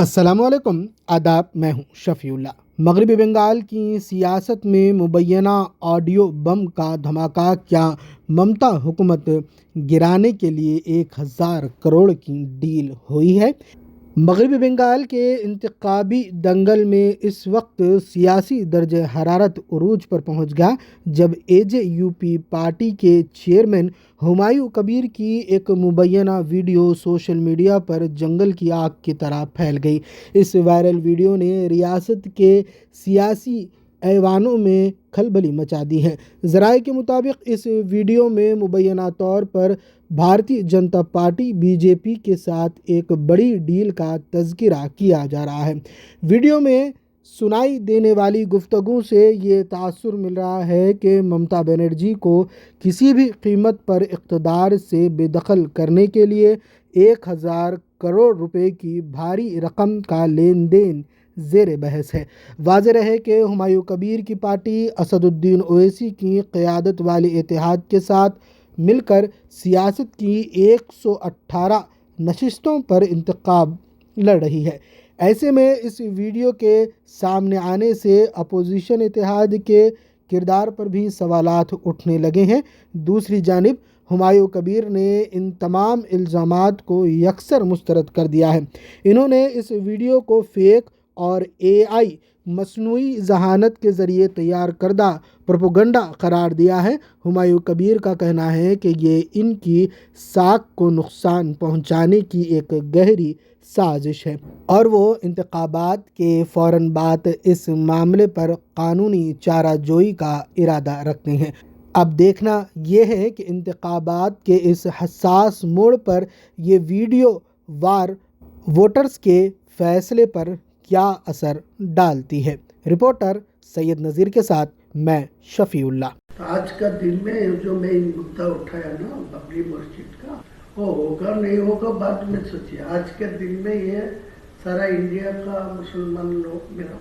अस्सलामुअलैकुम, आदाब। मैं हूं शफीउल्लाह। मगरबी बंगाल की सियासत में मुबैना ऑडियो बम का धमाका क्या ममता हुकूमत गिराने के लिए 1000 करोड़ की डील हुई है? मगरबी बंगाल के इंतखाबी दंगल में इस वक्त सियासी दर्ज हरारत उरूज पर पहुंच गया जब एजेयूपी पार्टी के चेयरमैन हुमायूं कबीर की एक मुबैना वीडियो सोशल मीडिया पर जंगल की आग की तरह फैल गई। इस वायरल वीडियो ने रियासत के सियासी ऐवानों में खलबली मचा दी है। ज़राए के मुताबिक इस वीडियो में मुबैना तौर पर भारतीय जनता पार्टी बीजेपी के साथ एक बड़ी डील का तज़किरा किया जा रहा है। वीडियो में सुनाई देने वाली गुफ्तगू से ये तासुर मिल रहा है कि ममता बनर्जी को किसी भी कीमत पर इक़्तिदार से बेदखल करने के लिए 1000 करोड़ रुपए की भारी रकम का लेन देन ज़ेर बहस है। वाज़ेह रहे कि हुमायूं कबीर की पार्टी असदुद्दीन ओवैसी की क़यादत वाले इत्तेहाद के साथ मिलकर सियासत की 118 नशिस्तों पर इंतखाब लड़ रही है। ऐसे में इस वीडियो के सामने आने से अपोजिशन इत्तेहाद के किरदार पर भी सवालात उठने लगे हैं। दूसरी जानिब हुमायूं कबीर ने इन तमाम इल्ज़ामात को यकसर मुस्तरद कर दिया है। इन्होंने इस वीडियो को फेक और AI मसनूई जहानत के ज़रिए तैयार करदा प्रोपोगंडा करार दिया है। हुमायूं कबीर का कहना है कि ये इनकी साख को नुकसान पहुंचाने की एक गहरी साजिश है और वो इंतखाबात के फ़ौरन बाद इस मामले पर कानूनी चाराजोई का इरादा रखते हैं। अब देखना यह है कि इंतखाबात के इस हसास मोड़ पर ये वीडियो वार वोटर्स के फैसले पर क्या असर डालती है। रिपोर्टर सैयद नज़ीर के साथ मैं शफीउल्लाह। आज का दिन में जो मैं मुद्दा उठाया ना बाबरी मस्जिद का, वो होगा नहीं होगा बाद में सोचिए। आज के दिन में ये सारा इंडिया का मुसलमान लोग मेरा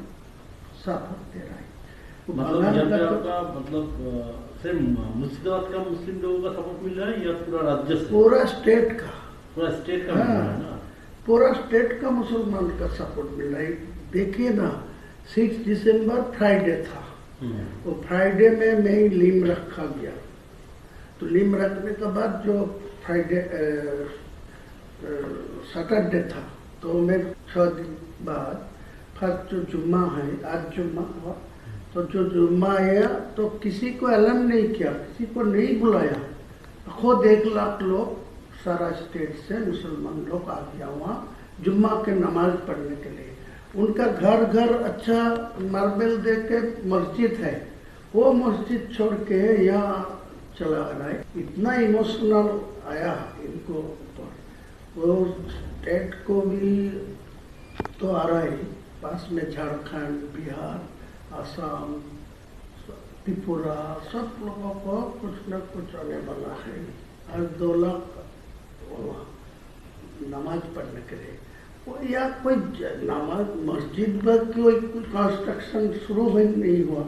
साथ दे रहा है। सिर्फ मुर्शिदाबाद का मुस्लिम लोगों का सपोर्ट मिल रहा है या पूरा राज्य से? पूरा स्टेट का मिल रहा है ना? पूरा स्टेट का मुसलमान का सपोर्ट मिल रहा है। देखिए ना, 6 दिसंबर फ्राइडे था, वो फ्राइडे में मैं लीम रखा गया। तो लीम रखने के बाद जो फ्राइडे सैटरडे था, तो मैं 6 दिन बाद फर्स्ट जो जुम्मा है, आज जुम्मा हुआ, तो जो जुम्मा आया तो किसी को ऐलान नहीं किया, किसी को नहीं बुलाया। खुद 1 लाख लोग सारा स्टेट से मुसलमान लोग आ गया वहाँ जुम्मा के नमाज पढ़ने के लिए। उनका घर घर अच्छा मार्बल दे के मस्जिद है, वो मस्जिद छोड़ के यहाँ चला रहा है। इतना इमोशनल आया इनको ऊपर। वो स्टेट को भी तो आ रहा है, पास में झारखंड, बिहार, असम, त्रिपुरा, सब लोगों को कुछ न कुछ आने वाला है। आज 2 लाख नमाज पढ़ने के लिए वो या कोई नमाज मस्जिद पर कोई कंस्ट्रक्शन शुरू नहीं हुआ,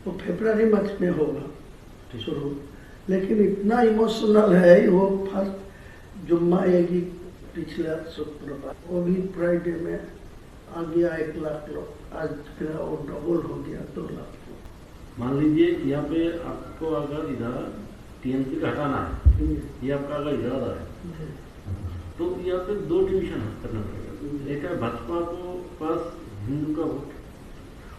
वो फरवरी मार्च में होगा शुरू। लेकिन इतना इमोशनल है वो। फर्स्ट जुम्मा आएगी पिछला शुक्रवार, वो भी फ्राइडे में आ गया 1 लाख लोग। आज फिर वो डबल हो गया 2 लाख। मान लीजिए यहाँ पे आपको अगर इधर TMC का हटाना है, ये आपका अगर इरादा है, तो यहाँ पे 2 डिवीजन करना पड़ेगा। एक है भाजपा को पास हिंदू का वोट,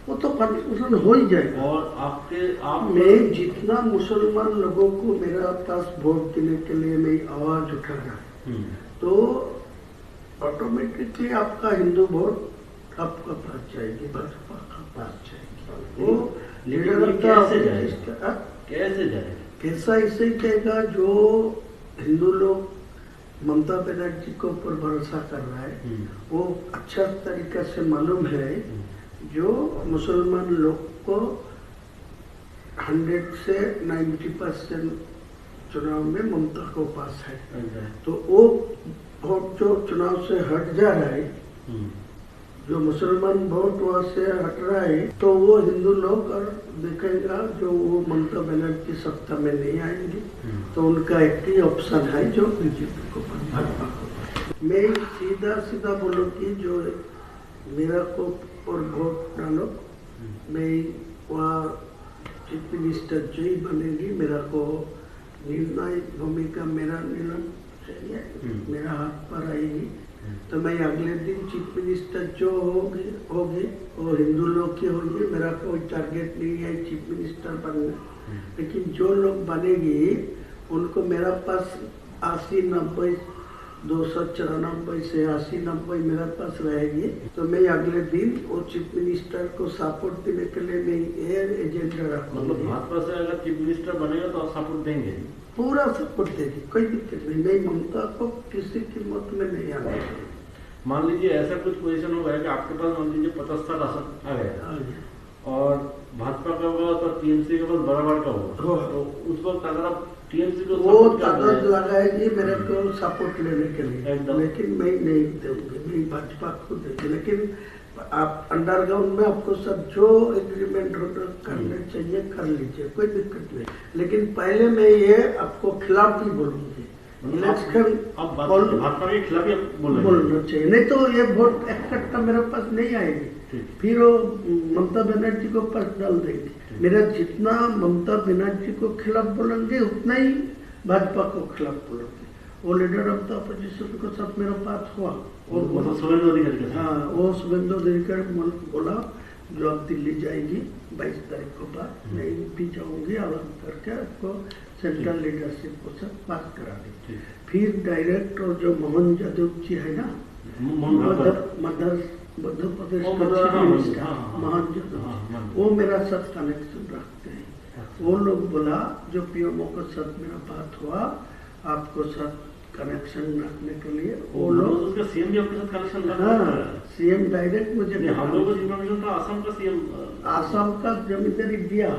वो तो कन्फ्यूजन हो ही जाएगा। और आप मैं जितना मुसलमान लोगों को मेरा पास वोट देने के लिए मैं आवाज उठा रहा है, तो ऑटोमेटिकली आपका हिंदू वोट आपका पास जाएगी, भाजपा का पास जाएगी। वो लीडर कैसे जाएगा? कैसा इससे कहेगा जो हिंदू लोग ममता बनर्जी को ऊपर भरोसा कर रहा है, वो अच्छा तरीका से मालूम है जो मुसलमान लोग को 100 से 90% चुनाव में ममता को पास है। तो वो वोट जो चुनाव से हट जा रहा है, जो मुसलमान वोट वहाँ से हट रहा है, तो वो हिंदू लोग और देखेगा जो वो ममता बनर्जी सत्ता में नहीं आएंगे, तो उनका एक ही ऑप्शन है जो बीजेपी को भाजपा को। मैं सीधा बोलूँ कि जो मेरा को और वोट डालो, मैं वहाँ चीफ मिनिस्टर जो ही बनेगी, मेरा को निर्णायक भूमिका मेरा निर्णय चाहिए, मेरा हाथ पर आएगी तो मैं अगले दिन चीफ मिनिस्टर जो होगी वो हिंदू लोग की होगी। मेरा कोई टारगेट नहीं है चीफ मिनिस्टर बनना, लेकिन जो लोग बनेगी उनको मेरा पास 80-90 294 से 80-90 मेरे पास रहेगी, तो मैं अगले दिन वो चीफ मिनिस्टर को सपोर्ट देने के लिए मैं ये एजेंडा रखूंगा। मतलब भाजपा से अगर चीफ मिनिस्टर बनेगा तो आप सपोर्ट देंगे? पूरा सपोर्ट देगी, कोई दिक्कत नहीं। मैं ममता को किसी कीमत में नहीं आना चाहिए। मान लीजिए ऐसा कुछ पोजीशन हो गया कि आपके पास मान लीजिए 50 आसन आ गया और भाजपा का होगा तो टीएमसी के पास बराबर का होगा, तो उस वक्त अगर आप टीएमसी को वो ताकत लगाएगी मेरे को सपोर्ट लेने के लिए, लेकिन मैं नहीं दूंगी, मैं भाजपा को दूंगी। लेकिन आप अंडरग्राउंड में आपको सब जो एग्रीमेंट करने चाहिए कर लीजिए, कोई दिक्कत नहीं। लेकिन पहले मैं ये आपको खिलाफ ही बोलूंगी, इलेक्शन भाजपा के खिलाफ ही बोलना चाहिए, नहीं तो ये वोट इकट्ठा मेरे पास नहीं आएगी, फिर वो ममता बनर्जी को पास डाल देंगे। मेरा जितना ममता बनर्जी को खिलाफ बोलेंगे उतना ही भाजपा को खिलाफ बोलेंगे। वो लीडर ऑफ द अपोजिशन को सब मेरे पास हुआ, मतलब शुभेंदु अधिकारी, हाँ वो शुभेंदु अधिकारी बोला जो अब दिल्ली जाएगी 22 तारीख को बाद, मैं भी जाऊंगी, आवाज करके आपको सेंट्रल लीडरशिप को सब बात करा दी। फिर डायरेक्ट और जो मोहन यादव जी है ना, मध्य प्रदेश का चीफ मिनिस्टर मोहन यादव, वो मेरा साथ कनेक्शन रखते हैं। वो लोग बोला जो पीएमओ के साथ मेरा बात हुआ आपको साथ कनेक्शन रखने के लिए, वो लोग उसका सीएम भी आपके साथ कनेक्शन रखा है। सीएम डायरेक्ट मुझे हम लोगों को इन्फॉर्मेशन था आसाम का सीएम, आसाम का जमींदारी दिया,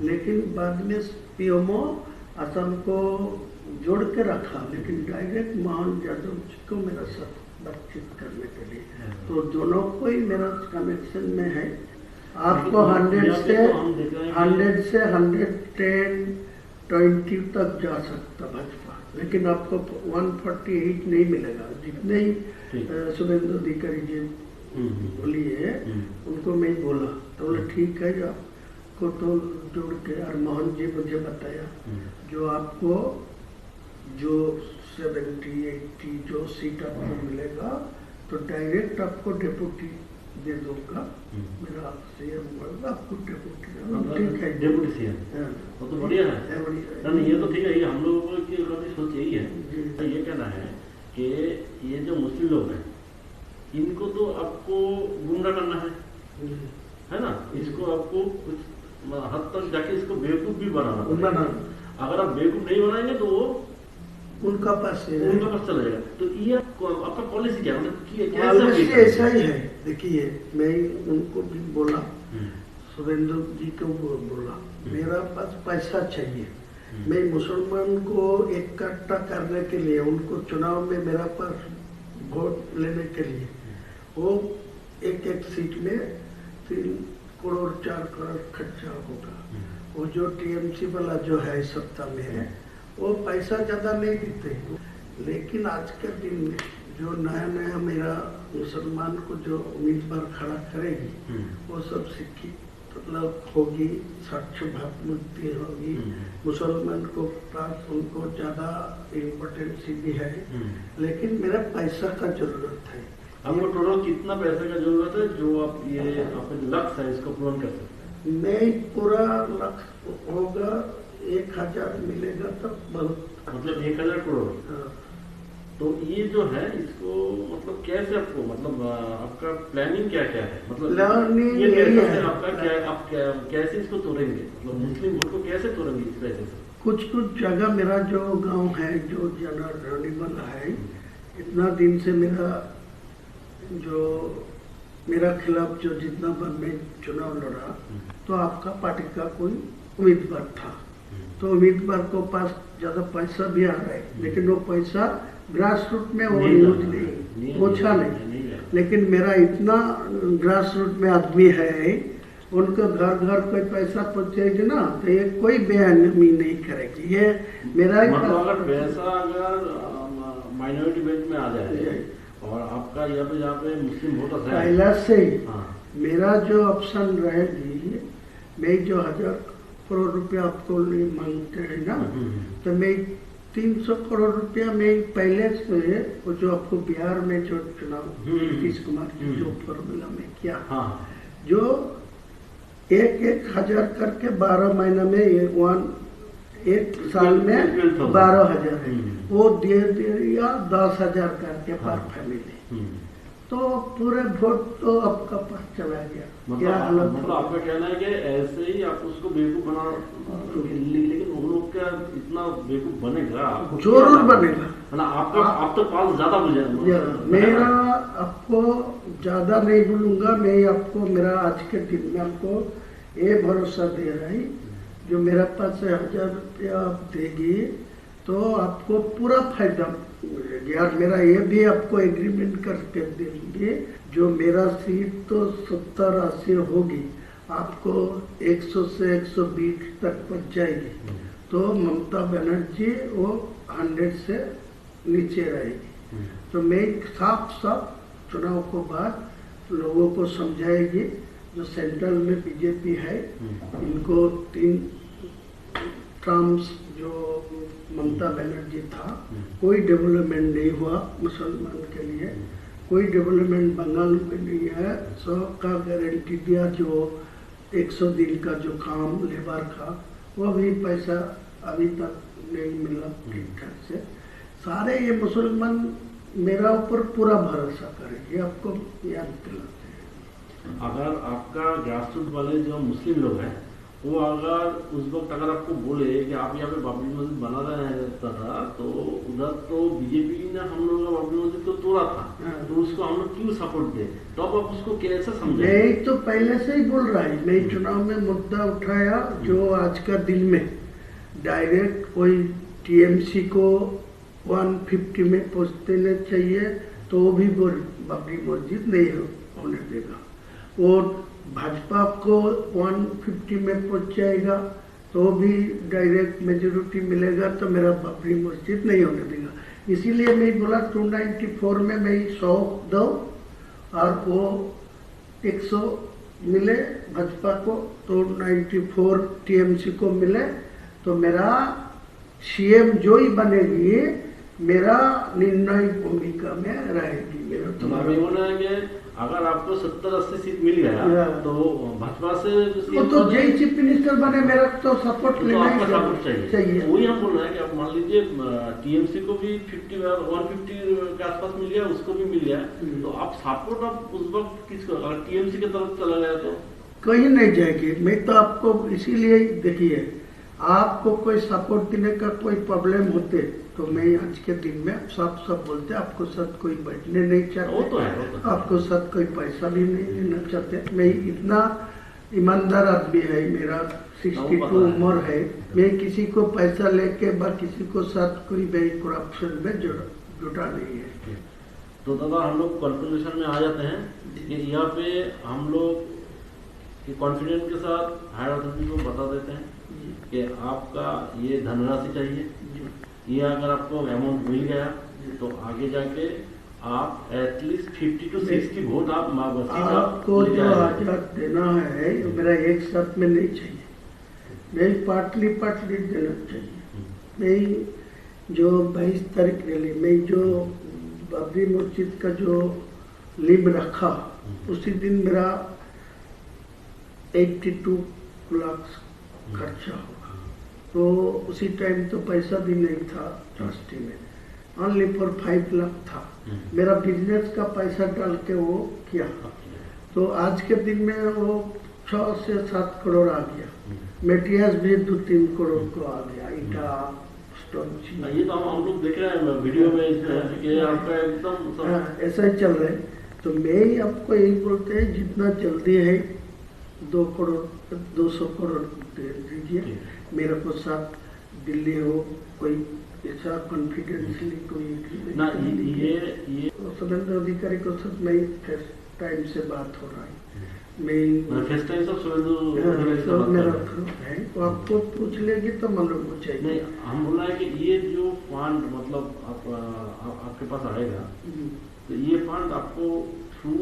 लेकिन बाद में पीएमओ आसाम को जोड़ के रखा, लेकिन डायरेक्ट मोहन यादव जी को मेरा साथ बातचीत करने के लिए, तो दोनों को ही मेरा कनेक्शन में है। आपको 100 से 110, 20 तक जा सकता भाजपा, लेकिन आपको 148 नहीं मिलेगा। जितने ही शुभेंदु अधिकारी जी बोलिए उनको मैं बोला, तो बोले ठीक है आपको तो जोड़ के, और मोहन जी मुझे बताया जो आपको जो 70-80 जो सीट आपको मिलेगा तो डायरेक्ट आपको डेप्यूटी दे दूंगा, मेरा सीएम होगा आपको डेप्यूटी। ठीक है, डेप्यूटी सीएम वो तो बढ़िया है, नहीं ये तो ठीक है। ये हम लोगों की सोच यही है, ये कहना है कि ये जो मुस्लिम लोग हैं इनको तो आपको गुमराह करना है ना, इसको आपको कुछ हद तक जाके इसको बेवकूफ भी बनाना। अगर आप बेवकूफ नहीं बनाएंगे तो वो उनका पास चला जाएगा। तो ये आपका पॉलिसी क्या, मतलब पॉलिसी ऐसा ही है। देखिए मैं उनको भी बोला, शुभेंदु जी को बोला मेरा पास पैसा चाहिए, मैं मुसलमान को इकट्ठा करने के लिए, उनको चुनाव में मेरा पास वोट लेने के लिए, वो एक सीट में 3 करोड़ 4 करोड़ खर्चा होगा। वो जो टीएमसी वाला जो है सत्ता में है वो पैसा ज्यादा नहीं देते, लेकिन आज के दिन में जो नया मेरा मुसलमान को जो उम्मीदवार खड़ा करेगी वो सब शिक्षित मतलब होगी, स्वच्छ भावमुक्ति होगी, मुसलमान को पास उनको ज्यादा इम्पोर्टेंस भी है, लेकिन मेरा पैसा का जरूरत है। आपको टोटल कितना पैसे का जरूरत है जो आप ये आपका लक्ष्य है इसको पूर्ण कर सकते हैं? नहीं, पूरा लक्ष्य होगा 1000 मिलेगा तो बहुत, मतलब 1000 करोड़। तो ये जो है इसको मतलब कैसे आपको, मतलब आपका प्लानिंग क्या क्या है, मतलब प्लानिंग ये है आपका क्या, आप कैसे इसको तोड़ेंगे, मतलब मुस्लिम वोट को कैसे तोड़ेंगे इस पैसे से? कुछ जगह मेरा जो गांव है जो जनरल है, इतना दिन से मेरा खिलाफ जो जितना बार मैं चुनाव लड़ा तो आपका पार्टी का कोई उम्मीदवार था, तो उम्मीदवार को पास ज्यादा पैसा भी आ रहा है, लेकिन वो पैसा ग्रास रूट में वो यूज नहीं पहुंचा नहीं। लेकिन मेरा इतना ग्रास रूट में आदमी है, उनका घर कोई पैसा पहुंचेगी ना तो ये कोई बेअहमी नहीं करेगी। ये मेरा मतलब अगर पैसा अगर माइनॉरिटी बेल्ट में आ जाए और आपका यहाँ पे मुस्लिम वोटर्स है पहला से ही हाँ मेरा जो ऑप्शन रहेगी, मैं जो 1000 करोड़ रुपया आपको लिए मांगते हैं ना, तो मैं 300 करोड़ रुपया में पहले से वो जो आपको बिहार में जो चुनाव नीतीश कुमार की जो फॉर्मूला में किया, हाँ जो 1,000 करके 12 महीना में एक साल में 12,000 है, वो दे दिया 10,000 करके पर फैमिली। तो पूरे वोट तो आपका पास चला गया। क्या हालत मतलब आपका कहना है कि ऐसे ही आप उसको बेवकूफ बना, लेकिन उन लोग क्या इतना बेवकूफ बनेगा? जरूर बनेगा ना आपका, आप तो पास ज्यादा बुझे। मेरा आपको ज्यादा नहीं बोलूंगा, मैं आपको मेरा आज के दिन में आपको ये भरोसा दे रहा है, जो मेरा पास 1,000 रुपया आप देगी तो आपको पूरा फायदा मिलेगा। यार मेरा ये भी आपको एग्रीमेंट करके देंगे, जो मेरा सीट तो 70-80 होगी, आपको 100 से 120 तक पहुंच जाएगी, तो ममता बनर्जी वो 100 से नीचे रहेगी। तो मैं साफ चुनाव को बाद लोगों को समझाएगी, जो सेंट्रल में बीजेपी है, इनको 3 टर्म्स जो ममता बनर्जी था, कोई डेवलपमेंट नहीं हुआ मुसलमान के लिए, कोई डेवलपमेंट बंगाल में नहीं है। 100 का गारंटी दिया, जो 100 दिन का जो काम लेबर का, वो भी पैसा अभी तक नहीं मिला ठीक ठाक से। सारे ये मुसलमान मेरा ऊपर पूरा भरोसा करेंगे, आपको याद दिलाते हैं। अगर आपका ग्रासरूट वाले जो मुस्लिम लोग हैं, वो अगर उस वक्त अगर आपको बोले कि आप यहाँ पे बाबरी मस्जिद बना रहे था, तो उधर तो बीजेपी ने हम लोग का बाबरी मस्जिद तो तोड़ा था, तो उसको हम लोग क्यों सपोर्ट दे? तो आप उसको कैसे समझे? मैं तो पहले से ही बोल रहा है, मैं चुनाव में मुद्दा उठाया, जो आज का दिन में डायरेक्ट कोई टीएमसी को 150 में पहुँच देना चाहिए, तो वो भी बाबरी मस्जिद नहीं होने देगा। और भाजपा को 150 में पहुंच जाएगा, तो भी डायरेक्ट मेजोरिटी मिलेगा, तो मेरा बाबरी मस्जिद नहीं होने देगा। इसीलिए मैं बोला 294 में मैं 100 दो और वो 100 मिले भाजपा को, तो 94 टीएमसी को मिले, तो मेरा सीएम जो ही बनेगी मेरा निर्णय भूमिका में रहेगी। मेरा तुम्हारा अगर आपको 70-80 सीट मिल गया तो भाजपा से वो तो जय चीफ मिनिस्टर बने, मेरा तो सपोर्ट तो लेना आपका सपोर्ट चाहिए। वही हम बोल रहे हैं कि आप मान लीजिए टीएमसी को भी 50 और 150 के आसपास मिल गया, उसको भी मिल गया, तो आप सपोर्ट आप उस वक्त किसको? अगर टीएमसी की तरफ चला गया तो कहीं नहीं जाएगी। मैं तो आपको इसीलिए देखिए, आपको कोई सपोर्ट देने का कोई प्रॉब्लम होते तो मैं आज के दिन में सब बोलते, आपको साथ कोई बैठने नहीं चाहते, वो तो है। आपको साथ कोई पैसा भी नहीं देना चाहते। मैं इतना ईमानदार आदमी है, मेरा 62 उम्र है, मैं किसी को पैसा लेके किसी को साथ कोई बैंक करप्शन में जुटा नहीं है। तो दादा हम लोग कंक्लूजन में आ जाते हैं कि यहाँ पे हम लोग कॉन्फिडेंस के साथ हायर अथॉरिटी को बता देते हैं कि आपका ये धनराशि चाहिए, ये अगर आपको अमाउंट मिल गया तो आगे जाके आप एटलीस्ट 50 to 60 वोट आप आपको जो 1000 देना है, मेरा एक साथ में नहीं चाहिए, मैं पार्टली देना चाहिए। मैं जो 22 तारीख रैली में जो बाबरी मस्जिद का जो लिम रखा, उसी दिन मेरा 82 लाख खर्चा होगा, तो उसी टाइम तो पैसा भी नहीं था ट्रस्टी में, ओनली फॉर 5 लाख था। मेरा बिजनेस का पैसा डाल के वो किया, तो आज के दिन में वो 6 से 7 करोड़ आ गया, मेटेरियल्स भी 2-3 करोड़ को आ गया, ईटा स्टोन। ये तो हम लोग देख रहे हैं वीडियो में कि आपका एकदम ऐसा ही चल रहा है। तो मैं ही आपको यही बोलते हैं, जितना जल्दी है 2 करोड़ 200 करोड़ दे दीजिए मेरे को, साथ दिल्ली हो कोई ऐसा कॉन्फिडेंशियली कोई ना, ये सुरेंद्र अधिकारी को साथ मैं फर्स्ट टाइम से बात हो रहा है, मैं फर्स्ट टाइम सब सुरेंद्र मेरा है, तो आपको पूछ लेगी तो मालूम हो जाएगी। नहीं, हम बोल रहे हैं कि ये जो फंड मतलब आपके पास आएगा, तो ये फंड आपको थ्रू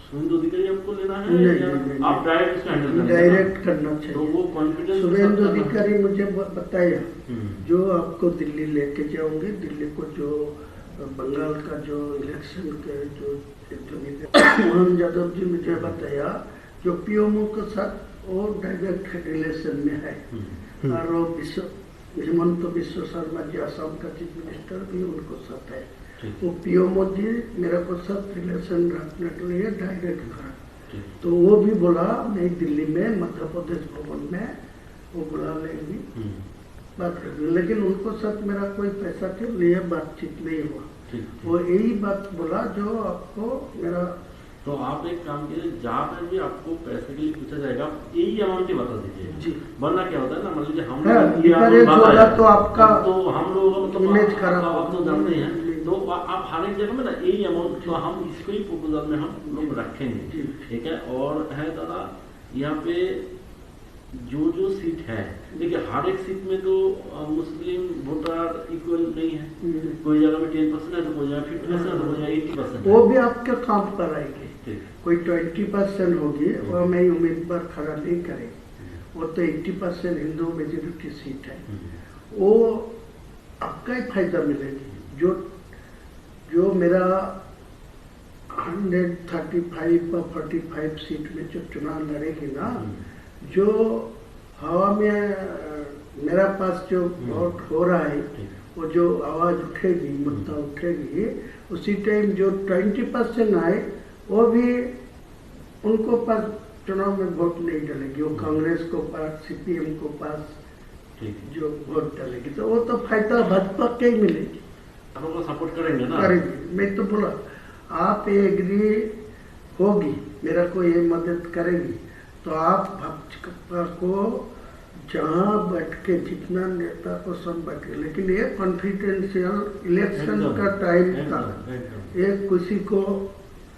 शुभेंदु अधिकारी आपको लेना है नहीं, या नहीं, आप डायरेक्ट इसको हैंडल करेंगे? डायरेक्ट करना तो चाहिए। वो कॉन्फिडेंस शुभेंदु अधिकारी मुझे बताया हम्म, जो आपको दिल्ली लेके जाओगे, दिल्ली को जो बंगाल का जो इलेक्शन के जो मोहन यादव जी मुझे बताया जो पीएमओ के साथ वो डायरेक्ट रिलेशन में है। और वो हेमंत बिश्व शर्मा जी असम का चीफ मिनिस्टर भी उनको साथ है। ठीक। वो पीएमओ जी मेरे को साथ रिलेशन रखने के लिए डायरेक्ट करा। ठीक। तो वो भी बोला नई दिल्ली में मध्य प्रदेश भवन में वो बुला लेंगी बात करेंगे, लेकिन उनको साथ मेरा कोई पैसा के लिए बातचीत नहीं हुआ। ठीक। वो यही बात बोला जो आपको मेरा। तो आप एक काम कीजिए, जहाँ पर भी आपको पैसे के लिए पूछा जाएगा यही अमाउंट ही बता दीजिए जी। वरना क्या होता है ना, मान लीजिए हम हाँ, ये डिफरेंस amount होगा बताया, तो आपका तो हम लोगों का मतलब इमेज खराब आप तो जानते ही हैं, होगा। तो आप हर एक जगह में ना यही अमाउंट, तो हम इसको ही प्रपोजल में हम लोग रखेंगे। जी। ठीक है। और है दादा यहाँ पे जो जो सीट है, देखिए हर एक सीट में तो मुस्लिम वोटर इक्वल नहीं है। कोई जगह में 10% है तो कोई जगह 50% है तो कोई जगह 80% वो है। भी आपके काम पर आएगी। ठीक। कोई 20% होगी वो मैं उम्मीदवार खड़ा नहीं करेगी। वो तो 80% हिंदू मेजोरिटी सीट है, वो आपका ही फायदा मिलेगी। जो मेरा 135 और 45 सीट में जो चुनाव लड़ेगी ना, जो हवा में मेरा पास जो वोट हो रहा है, वो जो आवाज उठेगी, मुद्दा उठेगी, उसी टाइम जो 20% आए वो भी उनको पास चुनाव में वोट नहीं डालेगी। वो कांग्रेस को पास, सीपीएम को पास जो वोट डालेगी, तो वो तो फायदा भाजपा के ही मिलेगी। आप लोग सपोर्ट करेंगे ना? करेंगे। मैं तो बोला आप एग्री होगी, मेरा को ये मदद करेगी, तो आप भाजपा को जहाँ बैठ के जितना नेता को सब बैठे, लेकिन ये कॉन्फिडेंशियल इलेक्शन का टाइम था, ये किसी को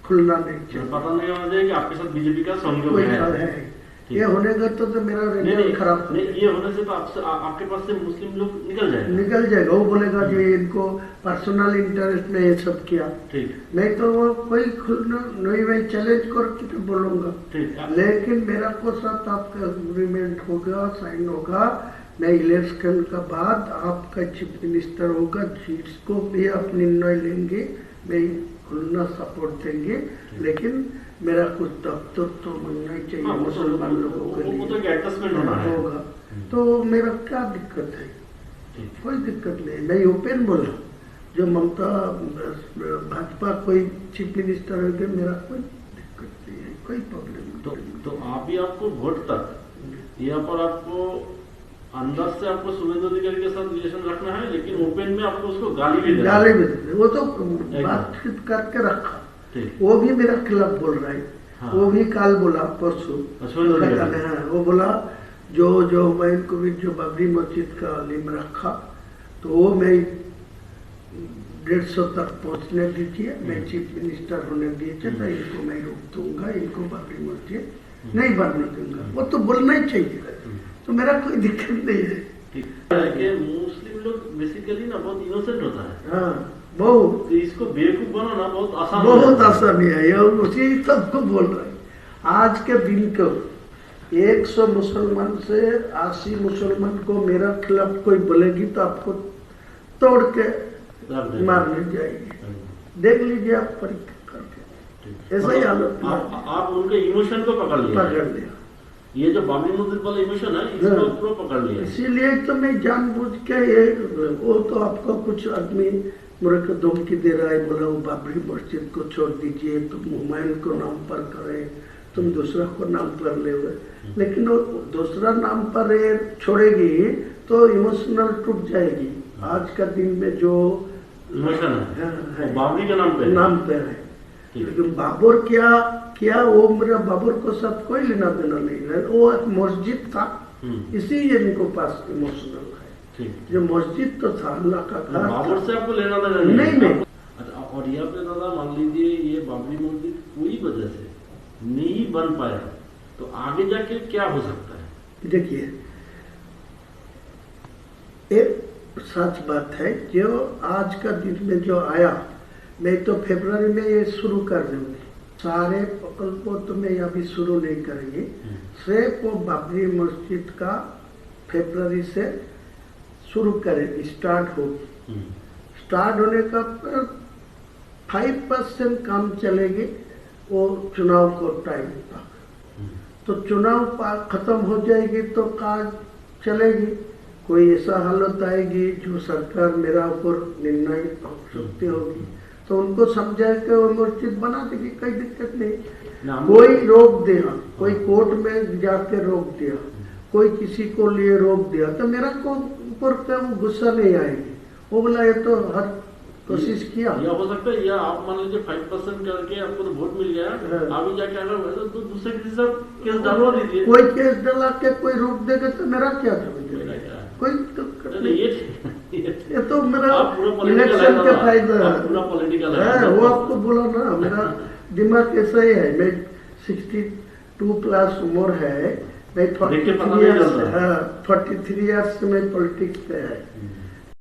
खुलना नहीं चाहिए। पता नहीं होना चाहिए कि आपके साथ बीजेपी का सहयोग कोई है। ये होने का तो मेरा रिजल्ट खराब हो नहीं, ये होने से तो आपके पास से मुस्लिम लोग निकल जाएगा। वो बोलेगा कि इनको पर्सनल इंटरेस्ट में ये सब किया। ठीक। नहीं तो वो कोई खुलना नहीं, मैं चैलेंज करके तो बोलूंगा। ठीक। लेकिन मेरा को साथ आपका एग्रीमेंट होगा, साइन होगा, मैं इलेक्शन का बाद आपका चीफ मिनिस्टर होगा, जिसको भी आप निर्णय लेंगे मैं खुलना सपोर्ट देंगे, लेकिन मेरा कुछ दफ्तर तो बनना ही चाहिए। मुसलमान लोगों के लिए तो एडजस्टमेंट होगा, तो मेरा क्या दिक्कत है? कोई दिक्कत नहीं। मैं ओपन बोला, जो ममता भाजपा कोई चीफ मिनिस्टर हो गया, मेरा कोई दिक्कत नहीं है, कोई प्रॉब्लम नहीं। तो आप ही आपको वोट तक यहाँ पर आपको अंदर से आपको शुभेंदु अधिकारी के साथ रिलेशन रखना है, लेकिन ओपन में आपको उसको गाली भी देना है। वो तो बातचीत करके रखा, ठीक। वो भी मेरा खिलाफ बोल रहा है। हाँ। वो भी काल बोला परसों, वो बोला जो हुमायूं को भी जो बाबरी मस्जिद का लिम रखा, तो वो मैं 150 तक पहुंचने दीजिए, मैं चीफ मिनिस्टर होने दीजिए, तो इनको मैं रोक दूंगा, इनको बाबरी मस्जिद नहीं बनने दूंगा। वो तो बोलना ही चाहिए, तो मेरा कोई दिक्कत नहीं है। मुस्लिम लोग बेसिकली ना बहुत इनोसेंट होता है। हाँ, बहुत। तो इसको बेवकूफ बनाना बहुत आसान, बहुत आसानी है। ये उसी सबको बोल रहे हैं। आज के दिन को 100 मुसलमान से 80 मुसलमान को मेरा खिलाफ कोई बोलेगी तो आपको तोड़ के मारने जाएगी। देख लीजिए आप परीक्षा करके, ऐसा ही हालत। आप उनके इमोशन को पकड़ लिया। ये जो बाबरी मस्जिद वाला इमोशन है, इसको पूरा पकड़ लिया। इसीलिए तो मैं जानबूझ के ये, वो तो आपको कुछ आदमी मेरे को धमकी दे रहा है, बोला वो बाबरी मस्जिद को छोड़ दीजिए, तुम हुमायूं को नाम पर करे, तुम दूसरा को नाम पर ले हुए, लेकिन वो दूसरा नाम पर छोड़ेगी तो इमोशनल टूट जाएगी। आज का दिन में जो इमोशन है बाबरी के नाम पे है। लेकिन बाबर क्या वो मेरा बाबर को साथ कोई लेना देना नहीं है। वो एक मस्जिद था, इसी इनको पास इमोशनल है। जो मस्जिद तो था अल्लाह का घर, बाबर से आपको लेना देना नहीं। अच्छा, और यहाँ पे दादा मान लीजिए ये बाबरी मस्जिद कोई वजह से नहीं बन पाया, तो आगे जाके क्या हो सकता है? देखिए, एक सच बात है, जो आज का दिन में जो आया मैं तो फरवरी में ये शुरू कर दूंगी। सारे प्रकल्पों तो मैं अभी शुरू नहीं करेंगे, सिर्फ वो बाबरी मस्जिद का फरवरी से शुरू करें, स्टार्ट होगी। स्टार्ट होने का 5% काम चलेगी वो चुनाव को टाइम तक, तो चुनाव खत्म हो जाएगी तो काम चलेगी। कोई ऐसा हालत आएगी जो सरकार मेरा ऊपर निर्णय हो सकती होगी तो उनको समझा के वो मस्जिद बना देगी, कोई दिक्कत नहीं। कोई रोक दिया, कोई कोर्ट में जाके रोक दिया, कोई किसी को लिए रोक दिया तो मेरा को ऊपर का गुस्सा नहीं आएगी। वो बोला ये तो हर कोशिश किया। या हो सकता है, या आप मान लीजिए 5% करके आपको तो वोट मिल गया, अभी जाके अगर तो दूसरे किसी से केस डालवा दीजिए। कोई केस डाला के कोई रोक देगा तो मेरा क्या समझेगा, कोई तो ये तो मेरा इलेक्शन का फायदा है। वो आपको बोला ना, मेरा दिमाग ऐसा ही है। मैं 62 प्लस उम्र है, मैं 43 ईयर्स से मैं पॉलिटिक्स पे है।